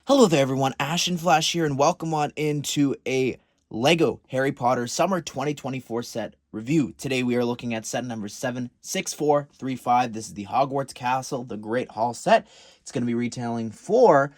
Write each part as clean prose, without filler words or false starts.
Hello there everyone, Ashnflash here, and welcome on into a LEGO Harry Potter Summer 2024 set review. Today we are looking at set number 76435. This is the Hogwarts Castle, the Great Hall set. It's going to be retailing for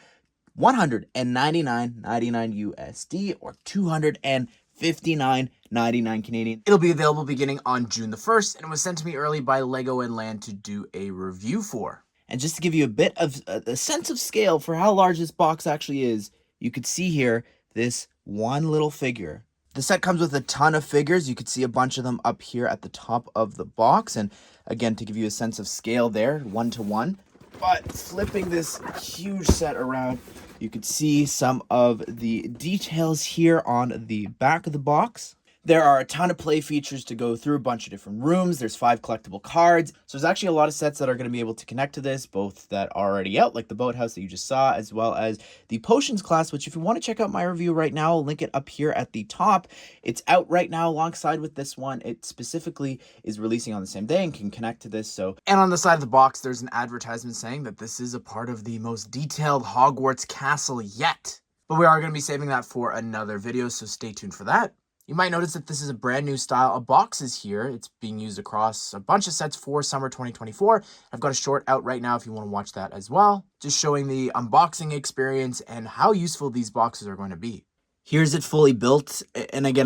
$199.99 USD or $259.99 Canadian. It'll be available beginning on June the 1st, and it was sent to me early by LEGO and Land to do a review for. And just to give you a bit of a sense of scale for how large this box actually is, you could see here this one little figure. The set comes with a ton of figures. You could see a bunch of them up here at the top of the box. And again, to give you a sense of scale there, 1-to-1. But flipping this huge set around, you could see some of the details here on the back of the box. There are a ton of play features to go through, a bunch of different rooms. There's 5 collectible cards. So there's actually a lot of sets that are going to be able to connect to this, both that are already out, like the Boathouse that you just saw, as well as the Potions class, which if you want to check out my review right now, I'll link it up here at the top. It's out right now alongside with this one. It specifically is releasing on the same day and can connect to this. And on the side of the box, there's an advertisement saying that this is a part of the most detailed Hogwarts Castle yet. But we are going to be saving that for another video, so stay tuned for that. You might notice that this is a brand new style of boxes here. It's being used across a bunch of sets for summer 2024. I've got a short out right now if you want to watch that as well. Just showing the unboxing experience and how useful these boxes are going to be. Here's it fully built. And again,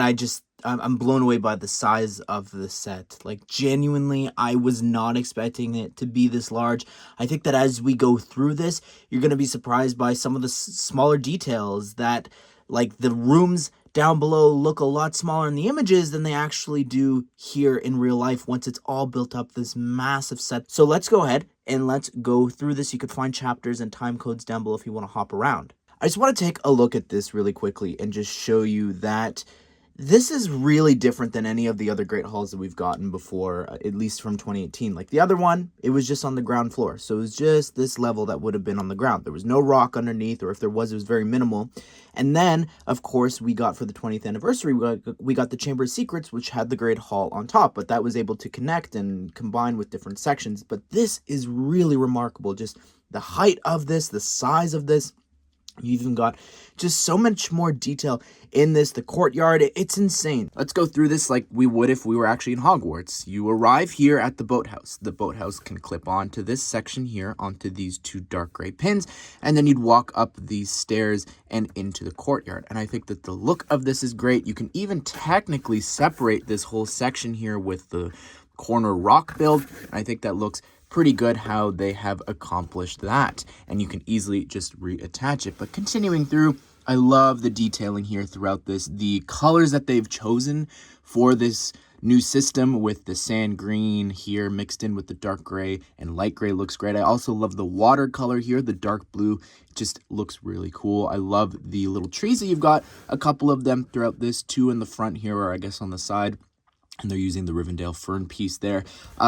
I'm blown away by the size of the set. Like, genuinely, I was not expecting it to be this large. I think that as we go through this, you're going to be surprised by some of the smaller details that, like, the rooms down below look a lot smaller in the images than they actually do here in real life once it's all built up, this massive set. So let's go ahead and let's go through this. You could find chapters and time codes down below if you want to hop around. I just want to take a look at this really quickly and just show you that this is really different than any of the other Great Halls that we've gotten before, at least from 2018. Like the other one, it was just on the ground floor. So it was just this level that would have been on the ground. There was no rock underneath, or if there was, it was very minimal. And then, of course, we got for the 20th anniversary, we got the Chamber of Secrets, which had the Great Hall on top, but that was able to connect and combine with different sections. But this is really remarkable. Just the height of this, the size of this. You even got just so much more detail in this. The courtyard, it's insane. Let's go through this like we would if we were actually in Hogwarts. You arrive here at the boathouse. The boathouse can clip onto this section here, onto these 2 dark gray pins, and then you'd walk up these stairs and into the courtyard. And I think that the look of this is great. You can even technically separate this whole section here with the corner rock build. I think that looks pretty good how they have accomplished that, and you can easily just reattach it. But continuing through, I love the detailing here throughout this. The colors that they've chosen for this new system with the sand green here mixed in with the dark gray and light gray looks great. I also love the watercolor here, the dark blue. It just looks really cool. I love the little trees that you've got, a couple of them throughout this, 2 in the front here, or I guess on the side. And they're using the Rivendell fern piece there.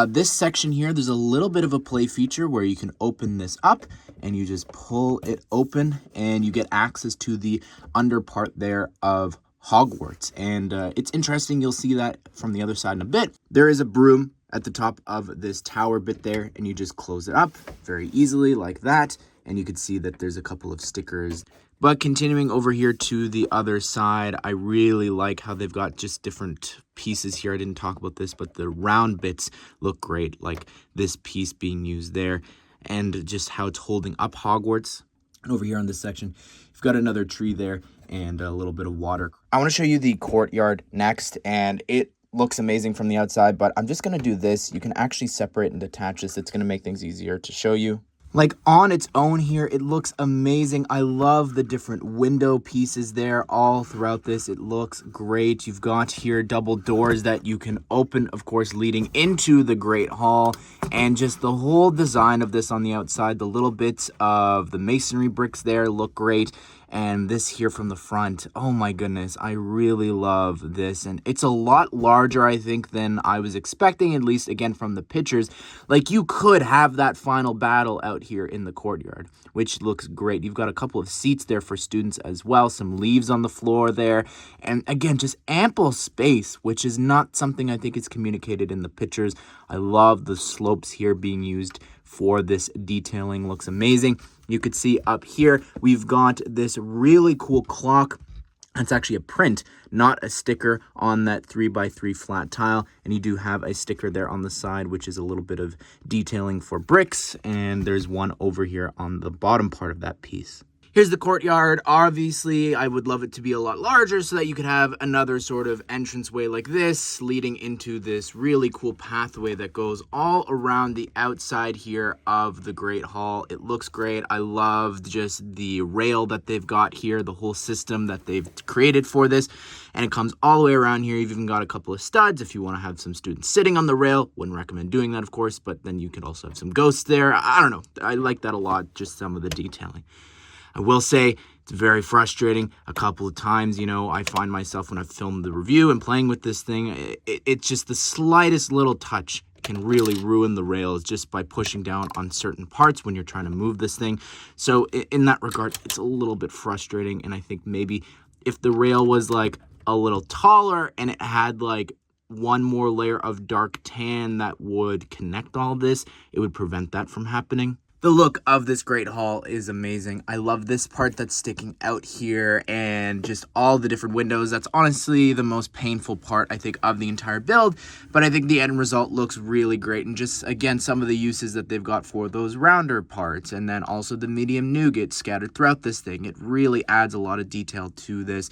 This section here, there's a little bit of a play feature where you can open this up and you just pull it open and you get access to the under part there of Hogwarts. And it's interesting. You'll see that from the other side in a bit. There is a broom at the top of this tower bit there, and you just close it up very easily like that. And you can see that there's a couple of stickers. But continuing over here to the other side, I really like how they've got just different pieces here. I didn't talk about this, but the round bits look great, like this piece being used there, and just how it's holding up Hogwarts. And over here on this section, you've got another tree there and a little bit of water. I want to show you the courtyard next, and it looks amazing from the outside, but I'm just going to do this. You can actually separate and detach this. It's going to make things easier to show you. Like on its own here, it looks amazing. I love the different window pieces there all throughout this. It looks great. You've got here double doors that you can open, of course, leading into the Great Hall. And just the whole design of this on the outside, the little bits of the masonry bricks there look great. And this here from the front, oh my goodness, I really love this. And it's a lot larger, I think, than I was expecting, at least, again, from the pictures. Like, you could have that final battle out here in the courtyard, which looks great. You've got a couple of seats there for students as well, some leaves on the floor there. And again, just ample space, which is not something I think is communicated in the pictures. I love the slopes here being used for this detailing. Looks amazing. You could see up here, we've got this really cool clock. It's actually a print, not a sticker on that 3x3 flat tile. And you do have a sticker there on the side, which is a little bit of detailing for bricks. And there's one over here on the bottom part of that piece. Here's the courtyard. Obviously, I would love it to be a lot larger so that you could have another sort of entranceway like this leading into this really cool pathway that goes all around the outside here of the Great Hall. It looks great. I love just the rail that they've got here, the whole system that they've created for this. And it comes all the way around here. You've even got a couple of studs if you want to have some students sitting on the rail. Wouldn't recommend doing that, of course, but then you could also have some ghosts there. I don't know. I like that a lot, just some of the detailing. I will say it's very frustrating a couple of times. You know, I find myself when I've filmed the review and playing with this thing, it's just the slightest little touch can really ruin the rails just by pushing down on certain parts when you're trying to move this thing. So in that regard, it's a little bit frustrating. And I think maybe if the rail was like a little taller and it had like one more layer of dark tan that would connect all this, it would prevent that from happening. The look of this Great Hall is amazing. I love this part that's sticking out here and just all the different windows. That's honestly the most painful part, I think, of the entire build. But I think the end result looks really great. And just, again, some of the uses that they've got for those rounder parts. And then also the medium nougat scattered throughout this thing. It really adds a lot of detail to this.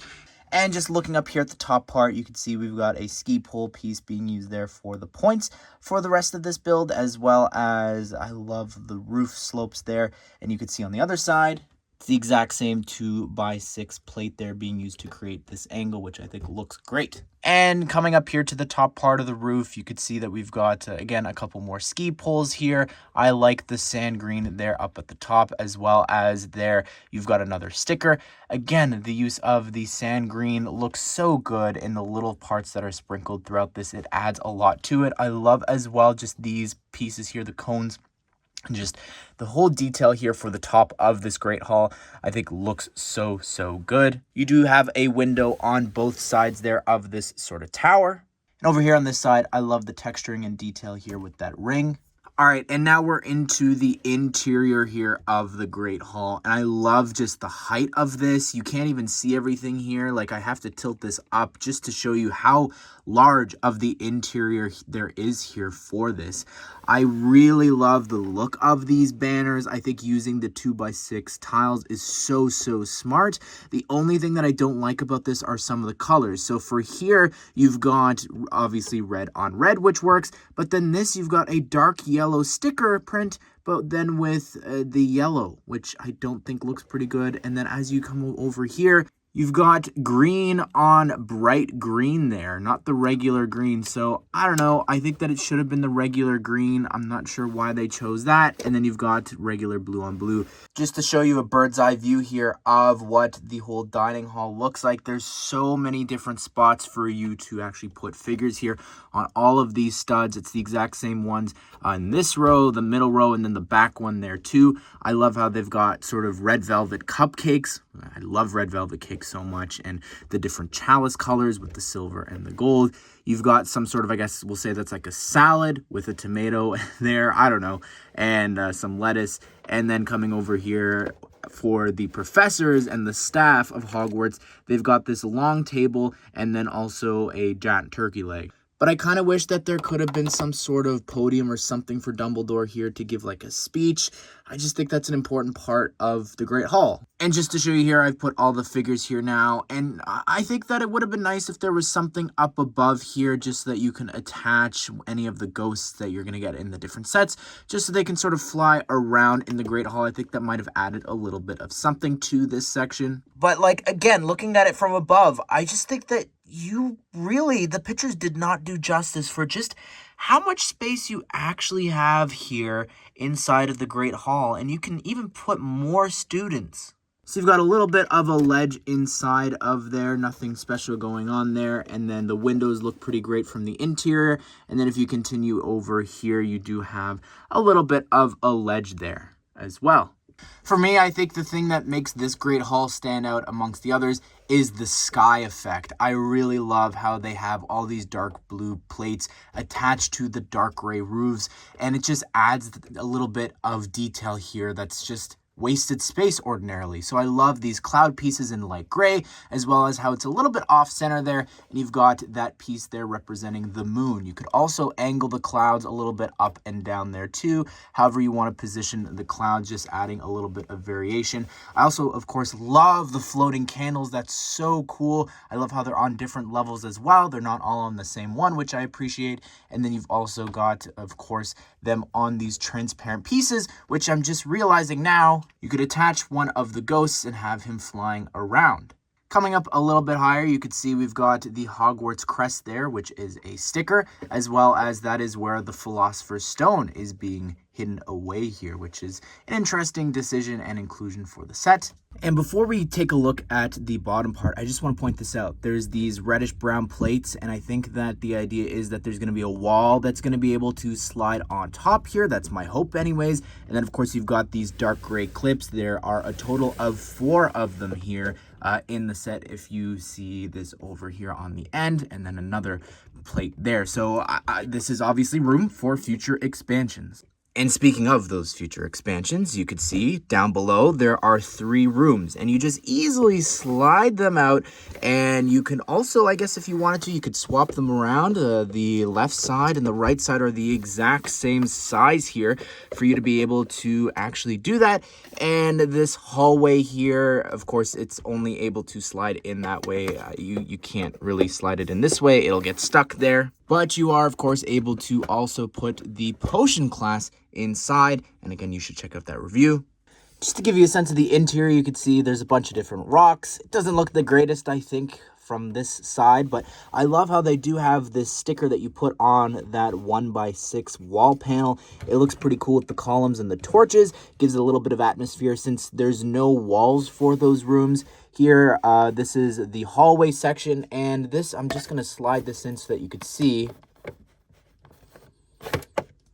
And just looking up here at the top part, you can see we've got a ski pole piece being used there for the points for the rest of this build, as well as I love the roof slopes there. And you can see on the other side, it's the exact same 2x6 plate there being used to create this angle, which I think looks great. And coming up here to the top part of the roof, you could see that we've got, again, a couple more ski poles here. I like the sand green there up at the top, as well as there you've got another sticker. Again, the use of the sand green looks so good in the little parts that are sprinkled throughout this. It adds a lot to it. I love as well just these pieces here, the cones. And just the whole detail here for the top of this Great Hall, I think looks so good. You do have a window on both sides there of this sort of tower. And over here on this side, I love the texturing and detail here with that ring. All right, and now we're into the interior here of the Great Hall. And I love just the height of this. You can't even see everything here. Like, I have to tilt this up just to show you how large of the interior there is here for this. I really love the look of these banners. I think using the 2x6 tiles is so smart. The only thing that I don't like about this are some of the colors. So for here, you've got obviously red on red, which works. But then this, you've got a dark yellow sticker print, but then with the yellow, which I don't think looks pretty good. And then as you come over here, you've got green on bright green there, not the regular green. So I don't know. I think that it should have been the regular green. I'm not sure why they chose that. And then you've got regular blue on blue. Just to show you a bird's eye view here of what the whole dining hall looks like. There's so many different spots for you to actually put figures here on all of these studs. It's the exact same ones in this row, the middle row, and then the back one there too. I love how they've got sort of red velvet cupcakes. I love red velvet cakes so much, and the different chalice colors with the silver and the gold. You've got some sort of, I guess we'll say that's like a salad with a tomato there, I don't know, and some lettuce. And then coming over here for the professors and the staff of Hogwarts, they've got this long table and then also a giant turkey leg. But I kind of wish that there could have been some sort of podium or something for Dumbledore here to give like a speech. I just think that's an important part of the Great Hall. And just to show you here, I've put all the figures here now. And I think that it would have been nice if there was something up above here just so that you can attach any of the ghosts that you're going to get in the different sets, just so they can sort of fly around in the Great Hall. I think that might have added a little bit of something to this section. But like, again, looking at it from above, I just think that the pictures did not do justice for just how much space you actually have here inside of the Great Hall. And you can even put more students. So you've got a little bit of a ledge inside of there, nothing special going on there. And then the windows look pretty great from the interior. And then if you continue over here, you do have a little bit of a ledge there as well. For me, I think the thing that makes this Great Hall stand out amongst the others is the sky effect. I really love how they have all these dark blue plates attached to the dark gray roofs, and it just adds a little bit of detail here that's just wasted space ordinarily. So I love these cloud pieces in light gray, as well as how it's a little bit off center there, and you've got that piece there representing the moon. You could also angle the clouds a little bit up and down there too, however you want to position the clouds, just adding a little bit of variation. I also, of course, love the floating candles. That's so cool. I love how they're on different levels as well. They're not all on the same one, which I appreciate. And then you've also got, of course, them on these transparent pieces, which I'm just realizing now you could attach one of the ghosts and have him flying around. Coming up a little bit higher, you could see we've got the Hogwarts crest there, which is a sticker, as well as that is where the Philosopher's Stone is being hidden away here, which is an interesting decision and inclusion for the set. And before we take a look at the bottom part, I just want to point this out. There's these reddish brown plates, and I think that the idea is that there's going to be a wall that's going to be able to slide on top here. That's my hope anyways. And then, of course, you've got these dark gray clips. There are a total of 4 of them here in the set, if you see this over here on the end, and then another plate there. So this is obviously room for future expansions. And speaking of those future expansions, you could see down below there are 3 rooms, and you just easily slide them out. And you can also, I guess if you wanted to, you could swap them around. The left side and the right side are the exact same size here for you to be able to actually do that. And this hallway here, of course, it's only able to slide in that way. You can't really slide it in this way. It'll get stuck there. But you are, of course, able to also put the potion class inside. And again, you should check out that review. Just to give you a sense of the interior, you can see there's a bunch of different rocks. It doesn't look the greatest, I think, from this side, but I love how they do have this sticker that you put on that 1x6 wall panel. It looks pretty cool with the columns and the torches. Gives it a little bit of atmosphere since there's no walls for those rooms. Here, this is the hallway section, and this, I'm just going to slide this in so that you could see.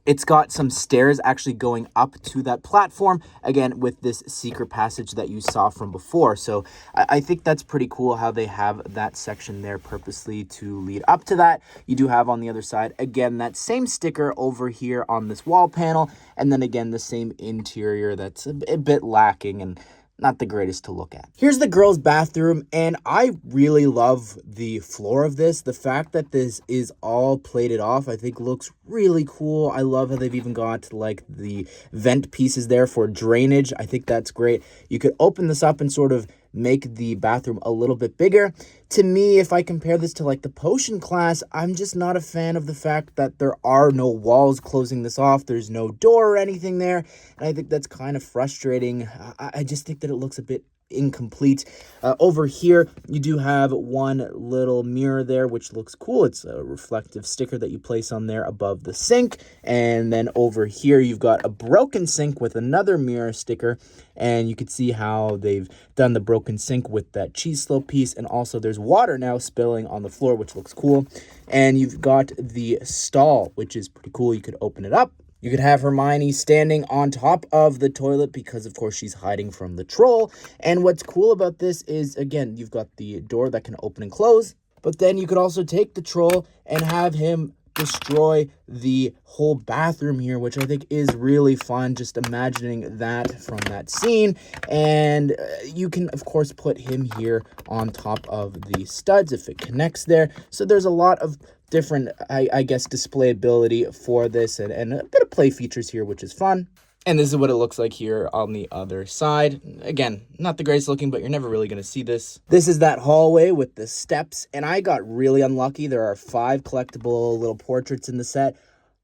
It's got some stairs actually going up to that platform, again, with this secret passage that you saw from before. So I think that's pretty cool how they have that section there purposely to lead up to that. You do have on the other side, again, that same sticker over here on this wall panel, and then again, the same interior that's a bit lacking and not the greatest to look at. Here's the girls' bathroom, and I really love the floor of this. The fact that this is all plated off, I think looks really cool. I love how they've even got like the vent pieces there for drainage. I think that's great. You could open this up and sort of make the bathroom a little bit bigger. To me, if I compare this to like the potion class, I'm just not a fan of the fact that there are no walls closing this off. There's no door or anything there. And I think that's kind of frustrating. I just think that it looks a bit incomplete. Over here, you do have one little mirror there, which looks cool. It's a reflective sticker that you place on there above the sink. And then over here, you've got a broken sink with another mirror sticker. And you can see how they've done the broken sink with that cheese slope piece. And also there's water now spilling on the floor, which looks cool. And you've got the stall, which is pretty cool. You could open it up. You could have Hermione standing on top of the toilet because, of course, she's hiding from the troll. And what's cool about this is, again, you've got the door that can open and close. But then you could also take the troll and have him destroy the whole bathroom here, which I think is really fun, just imagining that from that scene. And you can, of course, put him here on top of the studs if it connects there. So there's a lot of different, I guess, displayability for this and a bit of play features here, which is fun. And this is what it looks like here on the other side. Again, not the greatest looking, but you're never really going to see this. This is that hallway with the steps, and I got really unlucky. There are 5 collectible little portraits in the set.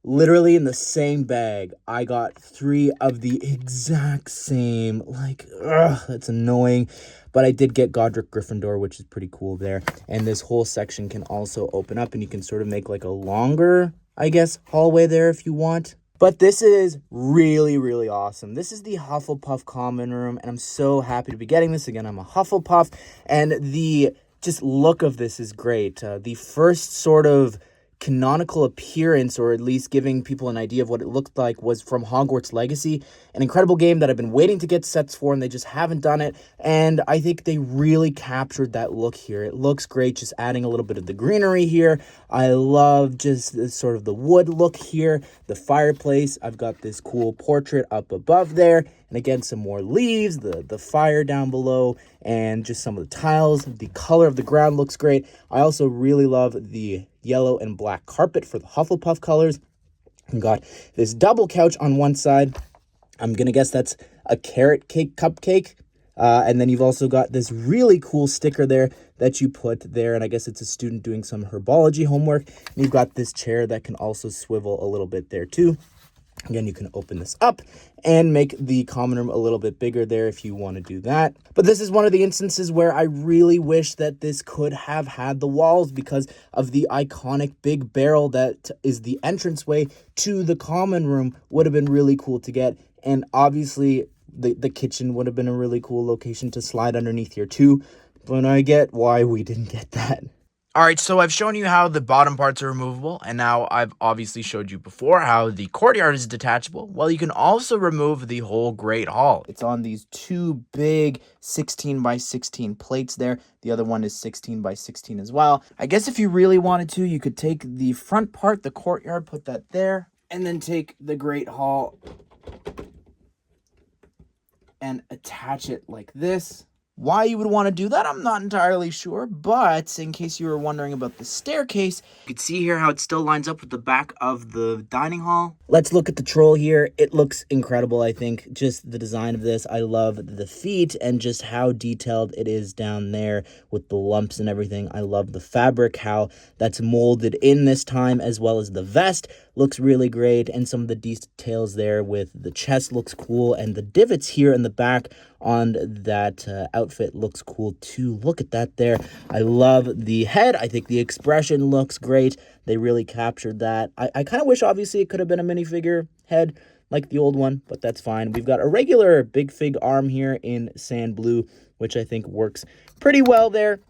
Literally in the same bag, I got 3 of the exact same. Like, ugh, that's annoying. But I did get Godric Gryffindor, which is pretty cool there. And this whole section can also open up, and you can sort of make like a longer, I guess, hallway there if you want. But this is really, really awesome. This is the Hufflepuff common room, and I'm so happy to be getting this. Again, I'm a Hufflepuff, and the just look of this is great. The first sort of canonical appearance, or at least giving people an idea of what it looked like, was from Hogwarts Legacy, an incredible game that I've been waiting to get sets for, and they just haven't done it. And I think they really captured that look here. It looks great, just adding a little bit of the greenery here. I love just the, sort of the wood look here, the fireplace. I've got this cool portrait up above there, and again, some more leaves, the fire down below, and just some of the tiles. The color of the ground looks great. I also really love the yellow and black carpet for the Hufflepuff colors. We've got this double couch on one side. I'm going to guess that's a carrot cake cupcake. And then you've also got this really cool sticker there that you put there. And I guess it's a student doing some herbology homework. And you've got this chair that can also swivel a little bit there too. Again, you can open this up and make the common room a little bit bigger there if you want to do that. But this is one of the instances where I really wish that this could have had the walls, because of the iconic big barrel that is the entranceway to the common room. Would have been really cool to get. And obviously the kitchen would have been a really cool location to slide underneath here too. But I get why we didn't get that. All right, so I've shown you how the bottom parts are removable, and now I've obviously showed you before how the courtyard is detachable. Well, you can also remove the whole Great Hall. It's on these two big 16 by 16 plates there. The other one is 16 by 16 as well. I guess if you really wanted to, you could take the front part, the courtyard, put that there, and then take the Great Hall and attach it like this. Why you would want to do that, I'm not entirely sure, but in case you were wondering about the staircase, you can see here how it still lines up with the back of the dining hall. Let's look at the troll here. It looks incredible, I think. Just the design of this. I love the feet and just how detailed it is down there with the lumps and everything. I love the fabric, how that's molded in this time, as well as the vest looks really great, and some of the details there with the chest looks cool, and the divots here in the back on that outfit looks cool too. Look at that there. I love the head. I think the expression looks great. They really captured that. I kind of wish, obviously, it could have been a minifigure head like the old one, but that's fine. We've got a regular big fig arm here in sand blue, which I think works pretty well there.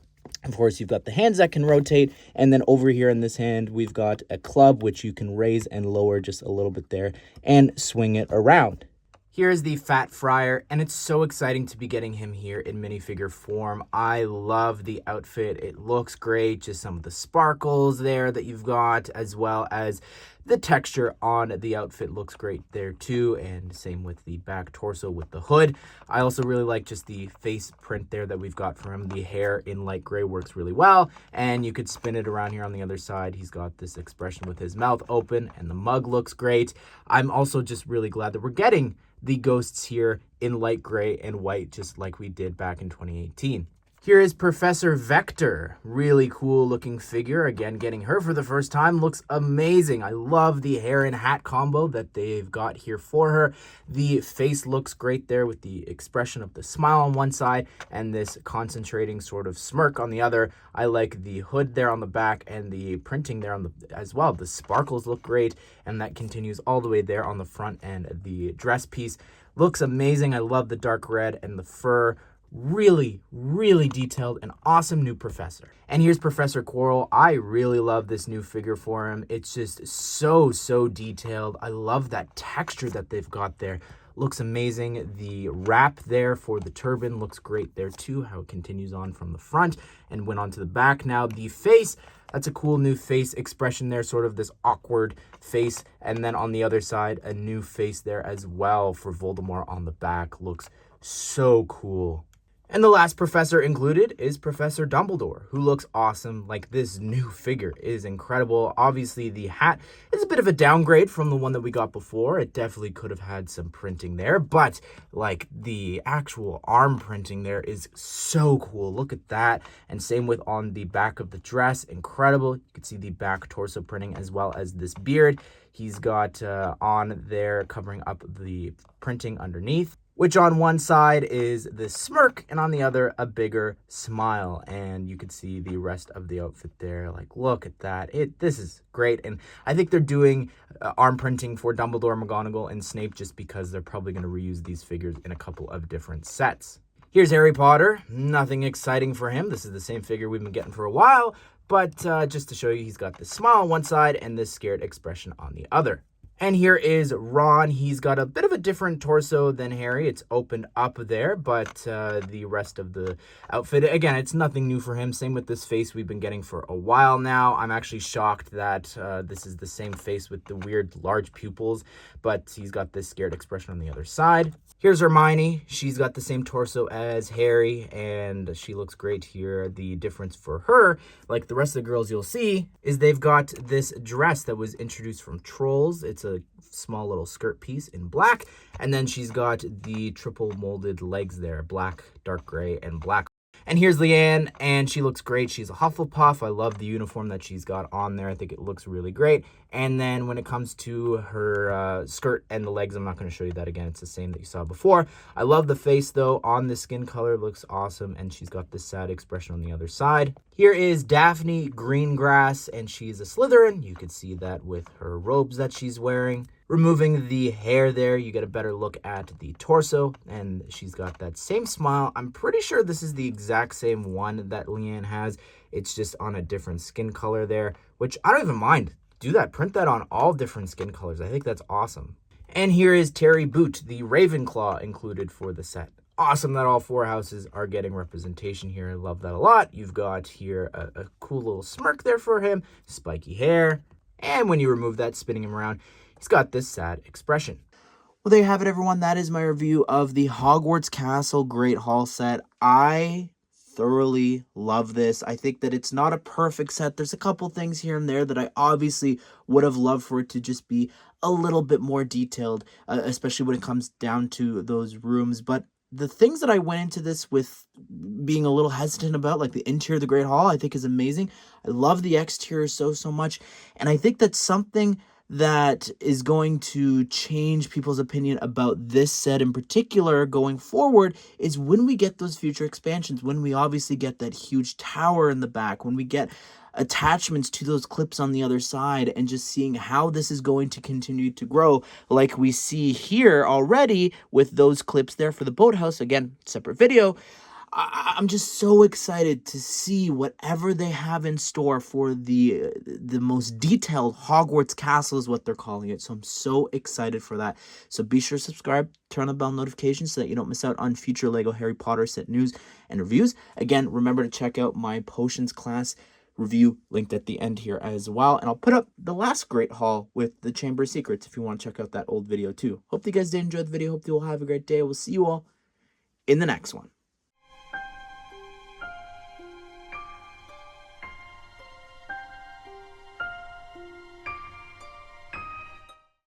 Of course, you've got the hands that can rotate, and then over here in this hand, we've got a club, which you can raise and lower just a little bit there and swing it around. Here's the Fat Friar, and it's so exciting to be getting him here in minifigure form. I love the outfit. It looks great. Just some of the sparkles there that you've got, as well as the texture on the outfit looks great there too, and same with the back torso with the hood. I also really like just the face print there that we've got for him. The hair in light gray works really well, and you could spin it around here on the other side. He's got this expression with his mouth open, and the mug looks great. I'm also just really glad that we're getting the ghosts here in light gray and white, just like we did back in 2018. Here is Professor Vector. Really cool looking figure. Again, getting her for the first time looks amazing. I love the hair and hat combo that they've got here for her. The face looks great there with the expression of the smile on one side and this concentrating sort of smirk on the other. I like the hood there on the back and the printing there on the as well. The sparkles look great, and that continues all the way there on the front, and the dress piece looks amazing. I love the dark red and the fur. Really, really detailed and awesome new professor. And here's Professor Quirrell. I really love this new figure for him. It's just so detailed. I love that texture that they've got there. Looks amazing. The wrap there for the turban looks great there too, how it continues on from the front and went on to the back. Now the face, that's a cool new face expression there, sort of this awkward face. And then on the other side, a new face there as well for Voldemort on the back. Looks so cool. And the last professor included is Professor Dumbledore, who looks awesome. Like, this new figure is incredible. Obviously, the hat is a bit of a downgrade from the one that we got before. It definitely could have had some printing there, but like the actual arm printing there is so cool. Look at that. And same with on the back of the dress. Incredible. You can see the back torso printing as well as this beard. He's got on there covering up the printing underneath, which on one side is the smirk and on the other a bigger smile. And you can see the rest of the outfit there. Like, look at that. This is great. And I think they're doing arm printing for Dumbledore, McGonagall, and Snape just because they're probably going to reuse these figures in a couple of different sets. Here's Harry Potter. Nothing exciting for him. This is the same figure we've been getting for a while, But just to show you, he's got this smile on one side and this scared expression on the other. And here is Ron. He's got a bit of a different torso than Harry. It's opened up there, but the rest of the outfit, again, it's nothing new for him. Same with this face we've been getting for a while now. I'm actually shocked that this is the same face with the weird large pupils, but he's got this scared expression on the other side. Here's Hermione. She's got the same torso as Harry, and she looks great here. The difference for her, like the rest of the girls you'll see, is they've got this dress that was introduced from Trolls. It's a small little skirt piece in black, and then she's got the triple molded legs there, black, dark gray, and black. And here's Leanne, and she looks great. She's a Hufflepuff. I love the uniform that she's got on there. I think it looks really great. And then when it comes to her skirt and the legs, I'm not going to show you that again. It's the same that you saw before. I love the face, though, on the skin color. It looks awesome, and she's got this sad expression on the other side. Here is Daphne Greengrass, and she's a Slytherin. You can see that with her robes that she's wearing. Removing the hair there, you get a better look at the torso, and she's got that same smile. I'm pretty sure this is the exact same one that Leanne has. It's just on a different skin color there, which I don't even mind. Do that. Print that on all different skin colors. I think that's awesome. And here is Terry Boot, the Ravenclaw included for the set. Awesome that all four houses are getting representation here. I love that a lot. You've got here a cool little smirk there for him, spiky hair, and when you remove that, spinning him around, he's got this sad expression. Well, there you have it, everyone. That is my review of the Hogwarts Castle Great Hall set. I thoroughly love this. I think that it's not a perfect set. There's a couple things here and there that I obviously would have loved for it to just be a little bit more detailed, especially when it comes down to those rooms. But the things that I went into this with being a little hesitant about, like the interior of the Great Hall, I think is amazing. I love the exterior so much. And I think that's something that is going to change people's opinion about this set in particular going forward is when we get those future expansions, when we obviously get that huge tower in the back, when we get attachments to those clips on the other side, and just seeing how this is going to continue to grow like we see here already with those clips there for the boathouse. Again, separate video. I'm just so excited to see whatever they have in store for the most detailed Hogwarts Castle is what they're calling it. So I'm so excited for that. So be sure to subscribe, turn on the bell notifications so that you don't miss out on future LEGO Harry Potter set news and reviews. Again, remember to check out my potions class review linked at the end here as well. And I'll put up the last Great Hall with the Chamber of Secrets if you want to check out that old video too. Hope you guys did enjoy the video. Hope you all have a great day. We'll see you all in the next one.